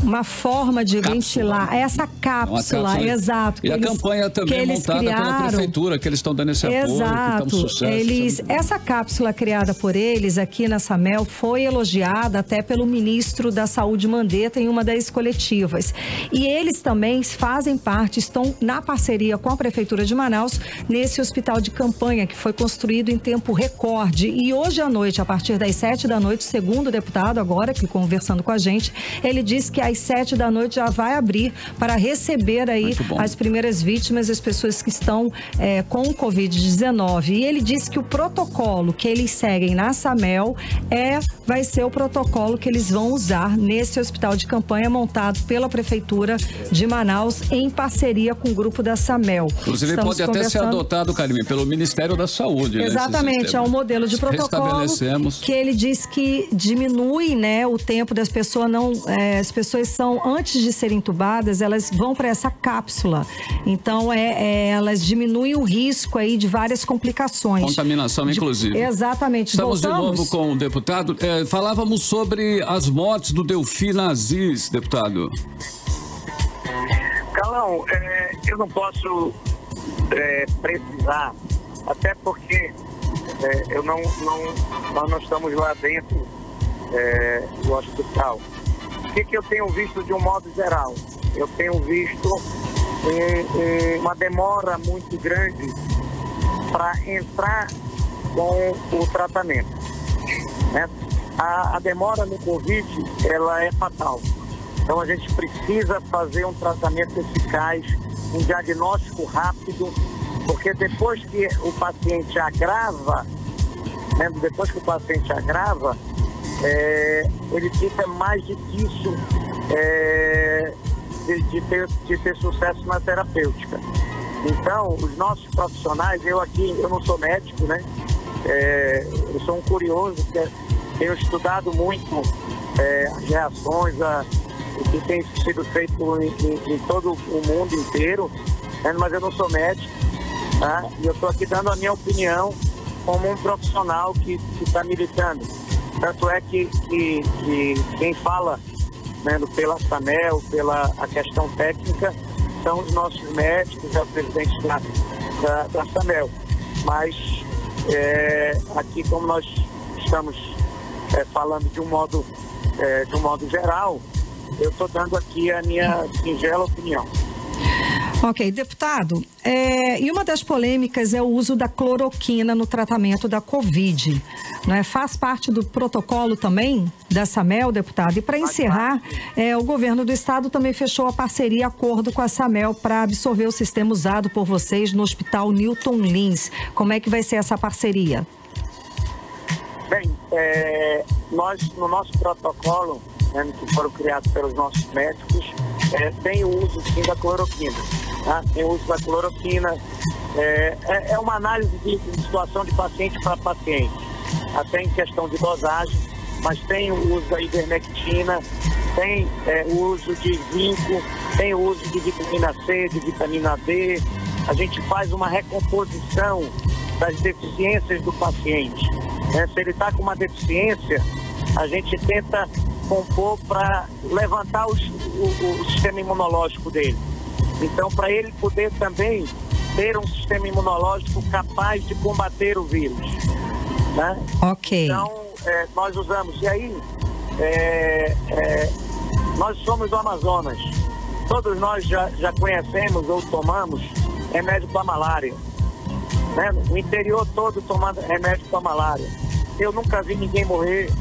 uma forma de ventilar, essa cápsula, exato. E a campanha também montada pela prefeitura, que eles estão dando esse apoio, que está um sucesso. Essa cápsula criada por eles aqui na Samel foi elogiada até pelo ministro da Saúde, Mandetta, em uma das coletivas. E eles também fazem parte, estão na parceria com a prefeitura de Manaus, nesse hospital de campanha que foi construído em tempo recorde. E hoje à noite, a partir das 7 da noite, segundo o deputado agora, que conversando com a gente, ele disse que às 7 da noite já vai abrir para receber aí as primeiras vítimas, as pessoas que estão com o Covid-19. E ele disse que o protocolo que eles seguem na Samel vai ser o protocolo que eles vão usar nesse hospital de campanha montado pela Prefeitura de Manaus em parceria com o grupo da Samel. Inclusive pode até ser adotado, Carime, pelo Ministério da Saúde. Exatamente, é um modelo de protocolo que ele diz que diminui, né, o tempo das pessoas as pessoas antes de serem entubadas, elas vão para essa cápsula. Então, elas diminuem o risco aí de várias complicações. Contaminação, inclusive. Exatamente. Estamos de novo com o deputado. Falávamos sobre as mortes do Delfim Aziz, deputado. Carlão, eu não posso precisar, até porque nós não estamos lá dentro do hospital. O que eu tenho visto de um modo geral? Eu tenho visto uma demora muito grande para entrar com o tratamento, né? A demora no Covid, ela é fatal. Então a gente precisa fazer um tratamento eficaz, um diagnóstico rápido, porque depois que o paciente agrava, né, ele fica mais difícil de ter sucesso na terapêutica. Então, os nossos profissionais, eu não sou médico, né? Eu sou um curioso, tenho estudado muito as reações, o que tem sido feito em todo o mundo inteiro, né? Mas eu não sou médico, tá? E eu estou aqui dando a minha opinião como um profissional que está militando. Tanto é que quem fala, né, pela Samel, pela a questão técnica, são os nossos médicos, o presidente da Samel. Mas aqui, como nós estamos falando de um modo geral, eu estou dando aqui a minha singela opinião. Ok, deputado, e uma das polêmicas é o uso da cloroquina no tratamento da Covid, né? Faz parte do protocolo também da Samel, deputado? E para encerrar, o governo do estado também fechou a parceria, acordo com a Samel para absorver o sistema usado por vocês no Hospital Newton Lins. Como é que vai ser essa parceria? Bem, nós, no nosso protocolo, né, que foram criados pelos nossos médicos, tem o uso sim da cloroquina. Tá? Tem o uso da cloroquina. É uma análise de situação de paciente para paciente, até em questão de dosagem, mas tem o uso da ivermectina, tem o uso de zinco, tem o uso de vitamina C, de vitamina D. A gente faz uma recomposição das deficiências do paciente. Se ele está com uma deficiência, a gente tenta compor para levantar o sistema imunológico dele. Então, para ele poder também ter um sistema imunológico capaz de combater o vírus, né? Ok. Então, nós usamos. E aí, nós somos do Amazonas. Todos nós já conhecemos ou tomamos remédio para malária, né? O interior todo tomando remédio para malária. Eu nunca vi ninguém morrer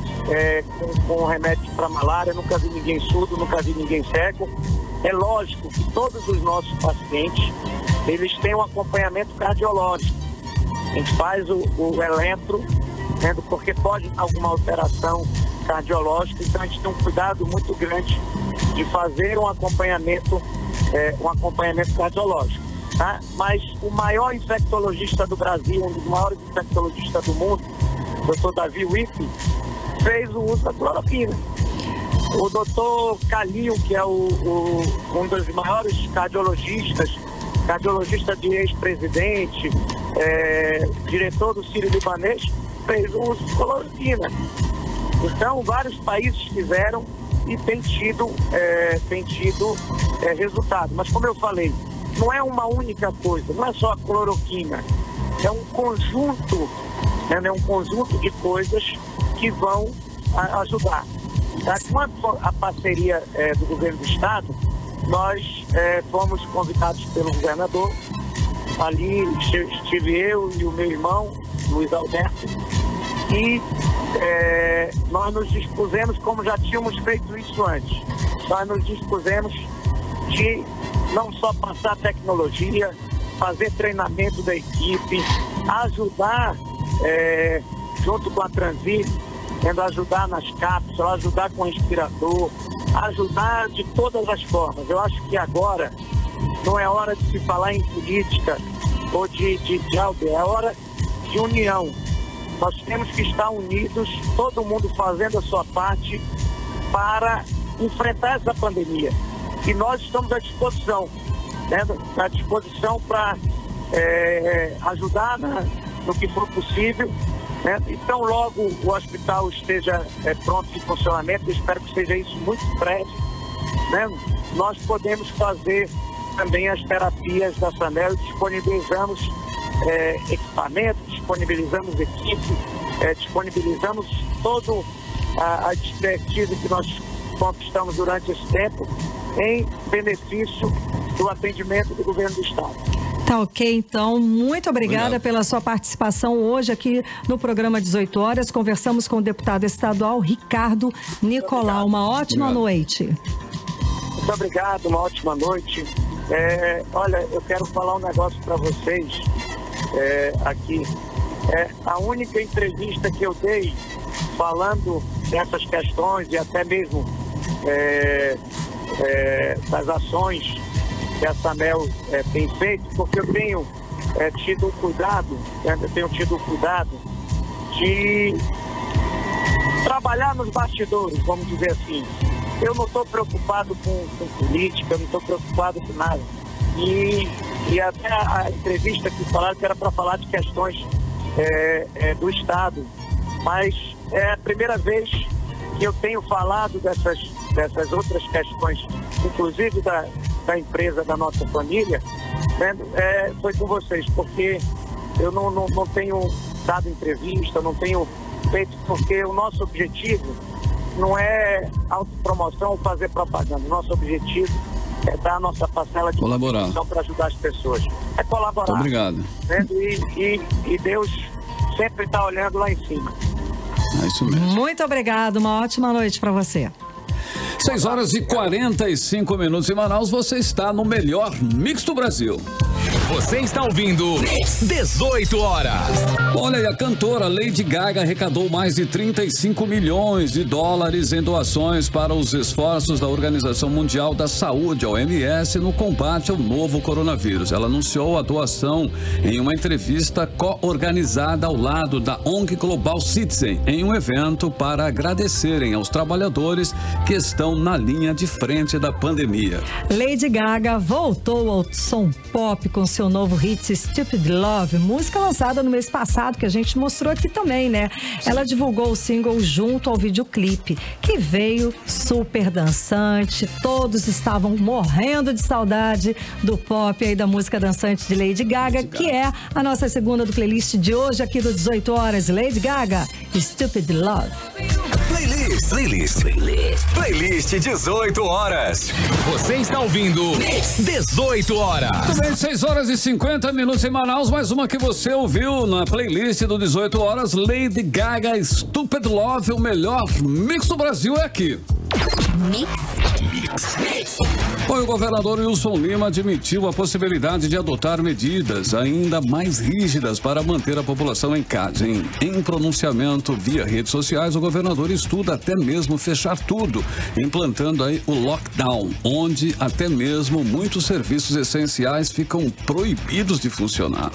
com remédio para malária, nunca vi ninguém surdo, nunca vi ninguém cego. É lógico que todos os nossos pacientes, eles têm um acompanhamento cardiológico. A gente faz o eletro, né, porque pode alguma alteração cardiológica, então a gente tem um cuidado muito grande de fazer um acompanhamento cardiológico. tá? Mas o maior infectologista do Brasil, um dos maiores infectologistas do mundo, o doutor Davi Wipf, fez o uso da cloroquina. O doutor Calil, que é um dos maiores cardiologista de ex-presidente, diretor do Sírio-Libanês, fez o uso de cloroquina. Então, vários países fizeram e tem tido resultado. Mas, como eu falei, não é uma única coisa, não é só a cloroquina, é um conjunto, é um conjunto de coisas que vão ajudar. Quanto à parceria do governo do estado, nós fomos convidados pelo governador, ali estive eu e o meu irmão, Luiz Alberto, e nós nos dispusemos, como já tínhamos feito isso antes, nós nos dispusemos de não só passar tecnologia, fazer treinamento da equipe, ajudar junto com a Transit, ajudar nas cápsulas, ajudar com o respirador, ajudar de todas as formas. Eu acho que agora não é hora de se falar em política ou de diálogo, é hora de união. Nós temos que estar unidos, todo mundo fazendo a sua parte para enfrentar essa pandemia. E nós estamos à disposição, à disposição para ajudar no que for possível. Então, logo o hospital esteja pronto em funcionamento, eu espero que seja isso muito breve, nós podemos fazer também as terapias da Sanel, disponibilizamos equipamento, disponibilizamos equipe, disponibilizamos toda a expertise que nós conquistamos durante esse tempo em benefício do atendimento do governo do estado. Tá ok, então, muito obrigada pela sua participação hoje aqui no programa 18 horas. Conversamos com o deputado estadual Ricardo Nicolau. Uma ótima noite. Muito obrigado, uma ótima noite. Olha, eu quero falar um negócio para vocês aqui. A única entrevista que eu dei falando dessas questões e até mesmo das ações que a Sanel tem feito, porque eu tenho tido cuidado, de trabalhar nos bastidores, vamos dizer assim. Eu não estou preocupado com política, eu não estou preocupado com nada. E até a entrevista que falaram que era para falar de questões do Estado, mas é a primeira vez que eu tenho falado dessas outras questões, inclusive da empresa da nossa família, foi com vocês, porque eu não tenho dado entrevista, não tenho feito, porque o nosso objetivo não é autopromoção ou fazer propaganda. O nosso objetivo é dar a nossa parcela de contribuição para ajudar as pessoas. É colaborar. Muito obrigado. E Deus sempre está olhando lá em cima. É isso mesmo. Muito obrigado, uma ótima noite para você. 6 horas e 45 minutos em Manaus, você está no melhor mix do Brasil. Você está ouvindo 18 horas. Olha, e a cantora Lady Gaga arrecadou mais de 35 milhões de dólares em doações para os esforços da Organização Mundial da Saúde, a OMS, no combate ao novo coronavírus. Ela anunciou a doação em uma entrevista co-organizada ao lado da ONG Global Citizen, em um evento para agradecerem aos trabalhadores que estão na linha de frente da pandemia. Lady Gaga voltou ao som pop com seu novo hit Stupid Love, música lançada no mês passado, que a gente mostrou aqui também, né? Ela divulgou o single junto ao videoclipe, que veio super dançante, todos estavam morrendo de saudade do pop aí, da música dançante de Lady Gaga, que é a nossa segunda do playlist de hoje aqui do 18 horas, Lady Gaga, Stupid Love. Playlist 18 horas. Você está ouvindo 18 horas. Tudo bem, 6 horas e 50 minutos em Manaus. Mais uma que você ouviu na playlist do 18 horas. Lady Gaga, Stupid Love. O melhor mix do Brasil é aqui. Mix O governador Wilson Lima admitiu a possibilidade de adotar medidas ainda mais rígidas para manter a população em casa. Em pronunciamento via redes sociais, o governador estuda até mesmo fechar tudo, implantando aí o lockdown, onde até mesmo muitos serviços essenciais ficam proibidos de funcionar.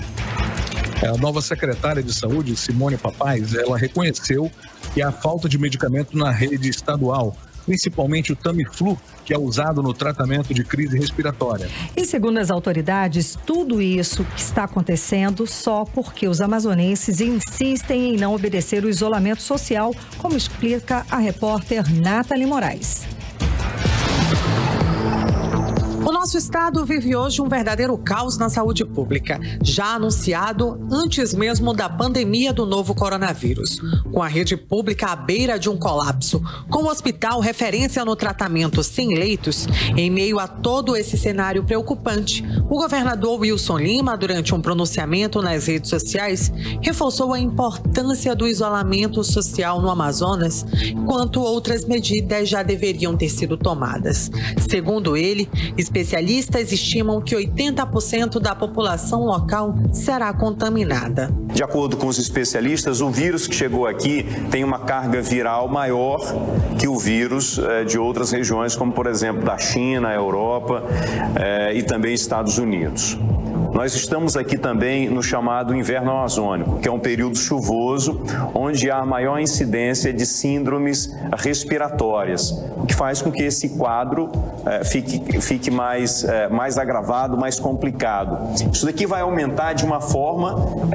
A nova secretária de Saúde, Simone Papais, ela reconheceu que há falta de medicamento na rede estadual, principalmente o Tamiflu, que é usado no tratamento de crise respiratória. E segundo as autoridades, tudo isso que está acontecendo só porque os amazonenses insistem em não obedecer o isolamento social, como explica a repórter Nathalie Moraes. O nosso estado vive hoje um verdadeiro caos na saúde pública, já anunciado antes mesmo da pandemia do novo coronavírus. Com a rede pública à beira de um colapso, com o hospital referência no tratamento sem leitos, em meio a todo esse cenário preocupante, o governador Wilson Lima, durante um pronunciamento nas redes sociais, reforçou a importância do isolamento social no Amazonas, enquanto outras medidas já deveriam ter sido tomadas. Segundo ele, especialistas estimam que 80% da população local será contaminada. De acordo com os especialistas, o vírus que chegou aqui tem uma carga viral maior que o vírus de outras regiões, como por exemplo da China, Europa e também Estados Unidos. Nós estamos aqui também no chamado inverno amazônico, que é um período chuvoso, onde há maior incidência de síndromes respiratórias, o que faz com que esse quadro fique mais agravado, mais complicado. Isso daqui vai aumentar de uma forma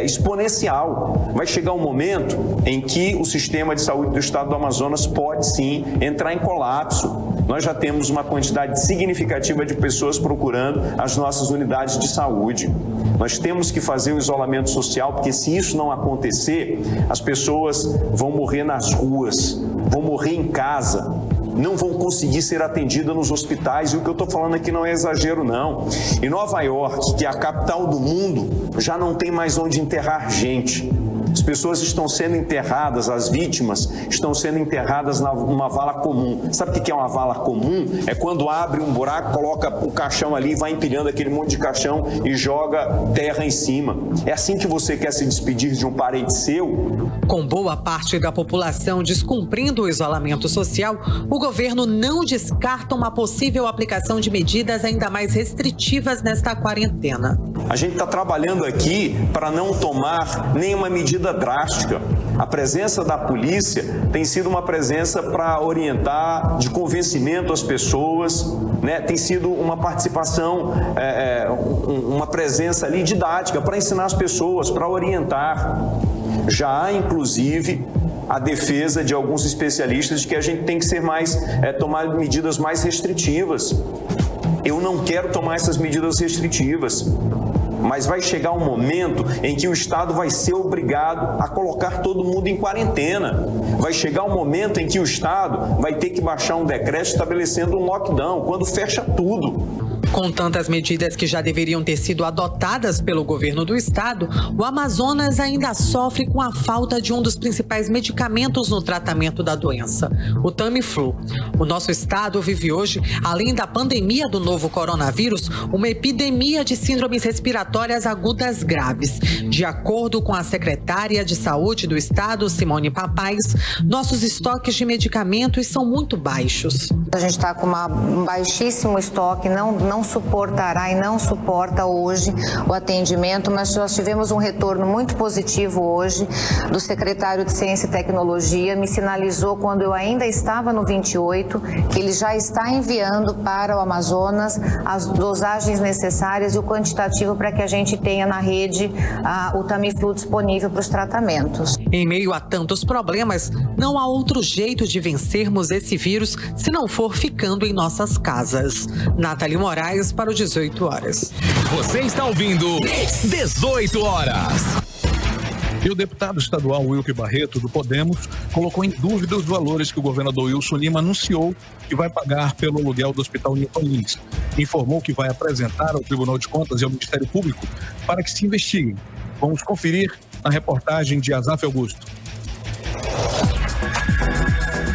exponencial. Vai chegar um momento em que o sistema de saúde do estado do Amazonas pode sim entrar em colapso. Nós já temos uma quantidade significativa de pessoas procurando as nossas unidades de saúde. Nós temos que fazer o isolamento social, porque se isso não acontecer, as pessoas vão morrer nas ruas, vão morrer em casa, não vão conseguir ser atendidas nos hospitais. E o que eu estou falando aqui não é exagero, não. Em Nova York, que é a capital do mundo, já não tem mais onde enterrar gente. As pessoas estão sendo enterradas, as vítimas estão sendo enterradas numa vala comum. Sabe o que é uma vala comum? É quando abre um buraco, coloca o caixão ali, vai empilhando aquele monte de caixão e joga terra em cima. É assim que você quer se despedir de um parente seu? Com boa parte da população descumprindo o isolamento social, o governo não descarta uma possível aplicação de medidas ainda mais restritivas nesta quarentena. A gente está trabalhando aqui para não tomar nenhuma medida drástica. A presença da polícia tem sido uma presença para orientar, de convencimento as pessoas, né? Tem sido uma participação, uma presença ali didática para ensinar as pessoas, para orientar. Já há, inclusive, a defesa de alguns especialistas de que a gente tem que ser tomar medidas mais restritivas. Eu não quero tomar essas medidas restritivas. Mas vai chegar um momento em que o Estado vai ser obrigado a colocar todo mundo em quarentena. Vai chegar um momento em que o Estado vai ter que baixar um decreto estabelecendo um lockdown, quando fecha tudo. Com tantas medidas que já deveriam ter sido adotadas pelo governo do estado, o Amazonas ainda sofre com a falta de um dos principais medicamentos no tratamento da doença, o Tamiflu. O nosso estado vive hoje, além da pandemia do novo coronavírus, uma epidemia de síndromes respiratórias agudas graves. De acordo com a secretária de Saúde do estado, Simone Papais, nossos estoques de medicamentos são muito baixos. A gente está com um baixíssimo estoque, não suportará e não suporta hoje o atendimento, mas nós tivemos um retorno muito positivo hoje do secretário de Ciência e Tecnologia, me sinalizou quando eu ainda estava no 28, que ele já está enviando para o Amazonas as dosagens necessárias e o quantitativo para que a gente tenha na rede o Tamiflu disponível para os tratamentos. Em meio a tantos problemas, não há outro jeito de vencermos esse vírus se não for ficando em nossas casas. Nathalie Moraes para o 18 horas. Você está ouvindo 18 horas. E o deputado estadual Wilker Barreto, do Podemos, colocou em dúvida os valores que o governador Wilson Lima anunciou que vai pagar pelo aluguel do Hospital Newton Lins. Informou que vai apresentar ao Tribunal de Contas e ao Ministério Público para que se investiguem. Vamos conferir na reportagem de Azaf Augusto.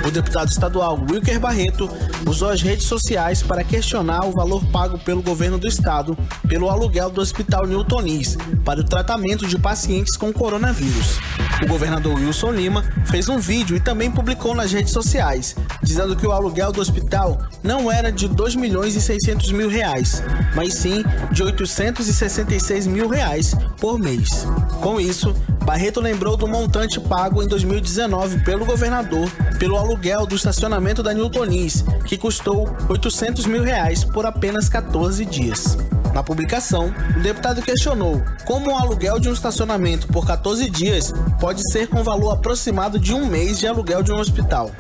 O deputado estadual Wilker Barreto usou as redes sociais para questionar o valor pago pelo governo do estado pelo aluguel do Hospital Newton Nees para o tratamento de pacientes com coronavírus. O governador Wilson Lima fez um vídeo e também publicou nas redes sociais, dizendo que o aluguel do hospital não era de R$2.600.000, mas sim de R$866.000 por mês. Com isso, Barreto lembrou do montante pago em 2019 pelo governador pelo aluguel do estacionamento da Newton Nees, que custou R$800.000 por apenas 14 dias. Na publicação, o deputado questionou como o aluguel de um estacionamento por 14 dias pode ser com valor aproximado de um mês de aluguel de um hospital.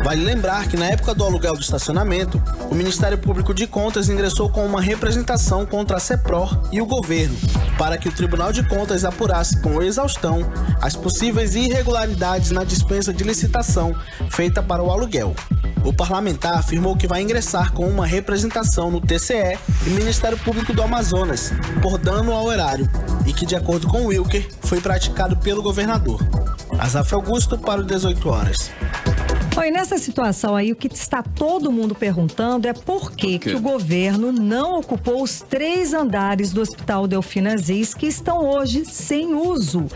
Vale lembrar que na época do aluguel do estacionamento, o Ministério Público de Contas ingressou com uma representação contra a CEPROR e o governo, para que o Tribunal de Contas apurasse com exaustão as possíveis irregularidades na dispensa de licitação feita para o aluguel. O parlamentar afirmou que vai ingressar com uma representação no TCE e Ministério Público do Amazonas por dano ao erário e que, de acordo com Wilker, foi praticado pelo governador. Azaf Augusto para o 18 horas. Oi, nessa situação aí, o que está todo mundo perguntando é por que o governo não ocupou os 3 andares do Hospital Delfim Aziz que estão hoje sem uso.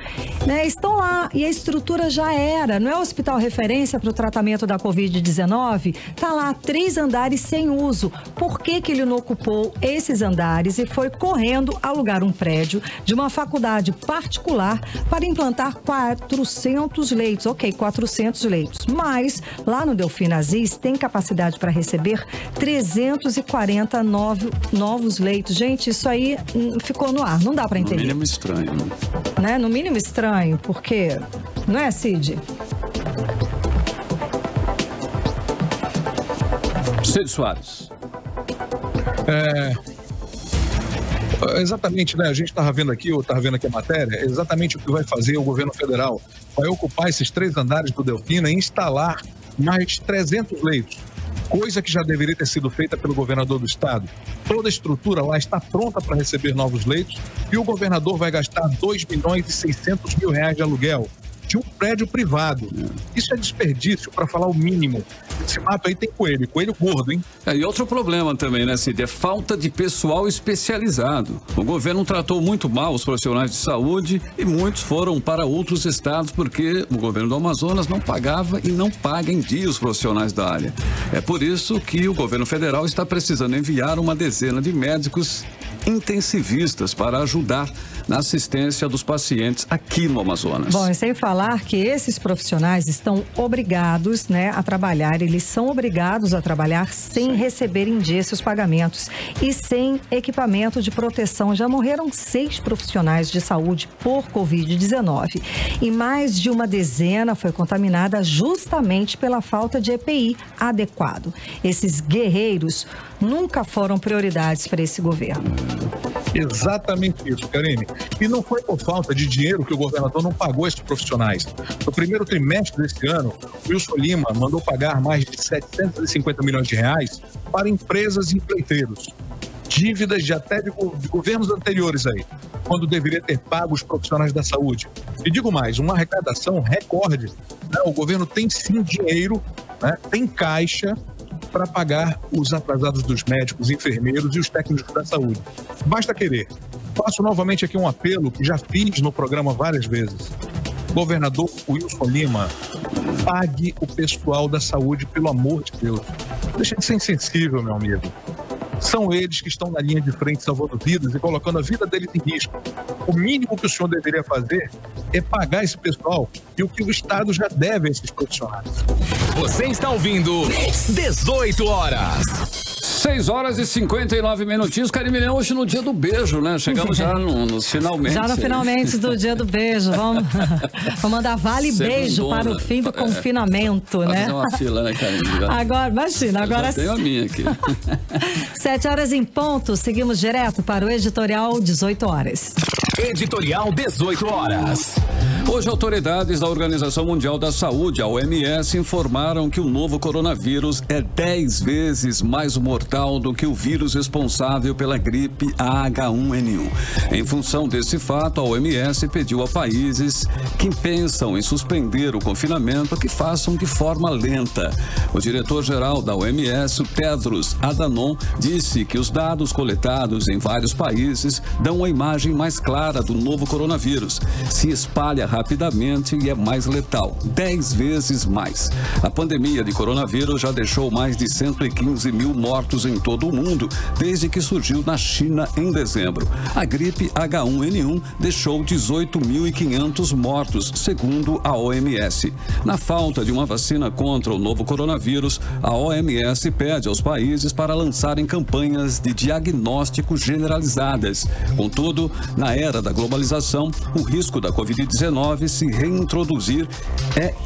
Né? Estão lá e a estrutura já era. Não é o hospital referência para o tratamento da Covid-19? Está lá, 3 andares sem uso. Por que ele não ocupou esses andares e foi correndo alugar um prédio de uma faculdade particular para implantar 400 leitos? Ok, 400 leitos. Mas lá no Delfim Aziz tem capacidade para receber 340 novos leitos. Gente, isso aí ficou no ar, não dá para entender. No mínimo estranho. Né? No mínimo estranho, porque... Não é, Cid? Cid Soares. Exatamente, né? A gente estava vendo aqui a matéria, exatamente o que vai fazer o governo federal. Vai ocupar esses 3 andares do Delfina e instalar mais de 300 leitos, coisa que já deveria ter sido feita pelo governador do estado. Toda a estrutura lá está pronta para receber novos leitos e o governador vai gastar R$2.600.000 de aluguel de um prédio privado. Isso é desperdício, para falar o mínimo. Esse mato aí tem coelho gordo, hein? E outro problema também, né, Cid? É falta de pessoal especializado. O governo tratou muito mal os profissionais de saúde e muitos foram para outros estados porque o governo do Amazonas não pagava e não paga em dia os profissionais da área. É por isso que o governo federal está precisando enviar uma dezena de médicos intensivistas para ajudar na assistência dos pacientes aqui no Amazonas. Bom, e sem falar que esses profissionais estão obrigados, né, a trabalhar, eles são obrigados a trabalhar sem receber em dia seus pagamentos e sem equipamento de proteção. Já morreram 6 profissionais de saúde por Covid-19 e mais de uma dezena foi contaminada justamente pela falta de EPI adequado. Esses guerreiros nunca foram prioridades para esse governo. Exatamente isso, Karine. E não foi por falta de dinheiro que o governador não pagou esses profissionais. No primeiro trimestre deste ano, Wilson Lima mandou pagar mais de R$750 milhões para empresas e empreiteiros. Dívidas de governos anteriores aí, quando deveria ter pago os profissionais da saúde. E digo mais, uma arrecadação recorde. Né? O governo tem sim dinheiro, né? Tem caixa para pagar os atrasados dos médicos, enfermeiros e os técnicos da saúde. Basta querer. Faço novamente aqui um apelo que já fiz no programa várias vezes. Governador Wilson Lima, pague o pessoal da saúde, pelo amor de Deus. Deixa de ser insensível, meu amigo. São eles que estão na linha de frente salvando vidas e colocando a vida deles em risco. O mínimo que o senhor deveria fazer é pagar esse pessoal e o que o Estado já deve a esses profissionais. Você está ouvindo 18 horas. 6h59. Karine, hoje no dia do beijo, né? Chegamos já nos finalmente. Já no finalmente do dia do beijo. Vamos mandar vale beijo para o fim do confinamento, né? Fazer uma fila, né, Karine? Agora, imagina, agora... Eu tenho a minha aqui. 7 horas em ponto, seguimos direto para o editorial 18 horas. Editorial 18 horas. Hoje, autoridades da Organização Mundial da Saúde, a OMS, informaram que o novo coronavírus é 10 vezes mais mortal mortal do que o vírus responsável pela gripe H1N1. Em função desse fato, a OMS pediu a países que pensam em suspender o confinamento que façam de forma lenta. O diretor-geral da OMS, Tedros Adhanom, disse que os dados coletados em vários países dão uma imagem mais clara do novo coronavírus. Se espalha rapidamente e é mais letal, 10 vezes mais. A pandemia de coronavírus já deixou mais de 115 mil mortos em todo o mundo, desde que surgiu na China em dezembro. A gripe H1N1 deixou 18.500 mortos, segundo a OMS. Na falta de uma vacina contra o novo coronavírus, a OMS pede aos países para lançarem campanhas de diagnóstico generalizadas. Contudo, na era da globalização, o risco da Covid-19 se reintroduzir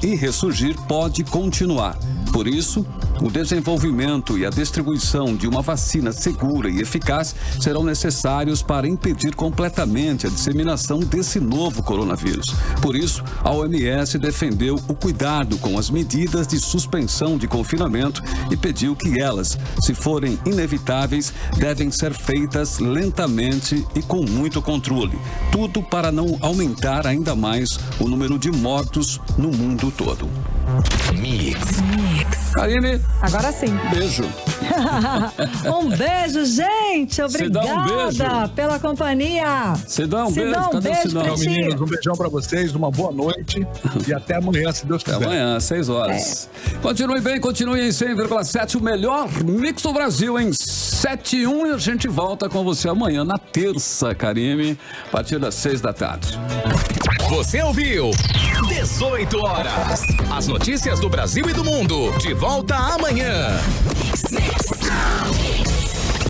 e ressurgir pode continuar. Por isso, o desenvolvimento e a distribuição de uma vacina segura e eficaz serão necessários para impedir completamente a disseminação desse novo coronavírus. Por isso, a OMS defendeu o cuidado com as medidas de suspensão de confinamento e pediu que elas, se forem inevitáveis, devem ser feitas lentamente e com muito controle. Tudo para não aumentar ainda mais o número de mortos no mundo todo. Mix. Karine. Agora sim. Beijo. Um beijo, gente. Obrigada pela companhia. Sidão, beijo. Cadê o Sidão? Então, meninos, um beijão pra vocês, uma boa noite e até amanhã, se Deus quiser. Até amanhã, 6 horas. Continue bem, continue em 100,7, o melhor mix do Brasil em 7:1 e a gente volta com você amanhã, na terça, Karine, a partir das 6 da tarde. Você ouviu 18 horas. As notícias do Brasil e do mundo. De volta amanhã.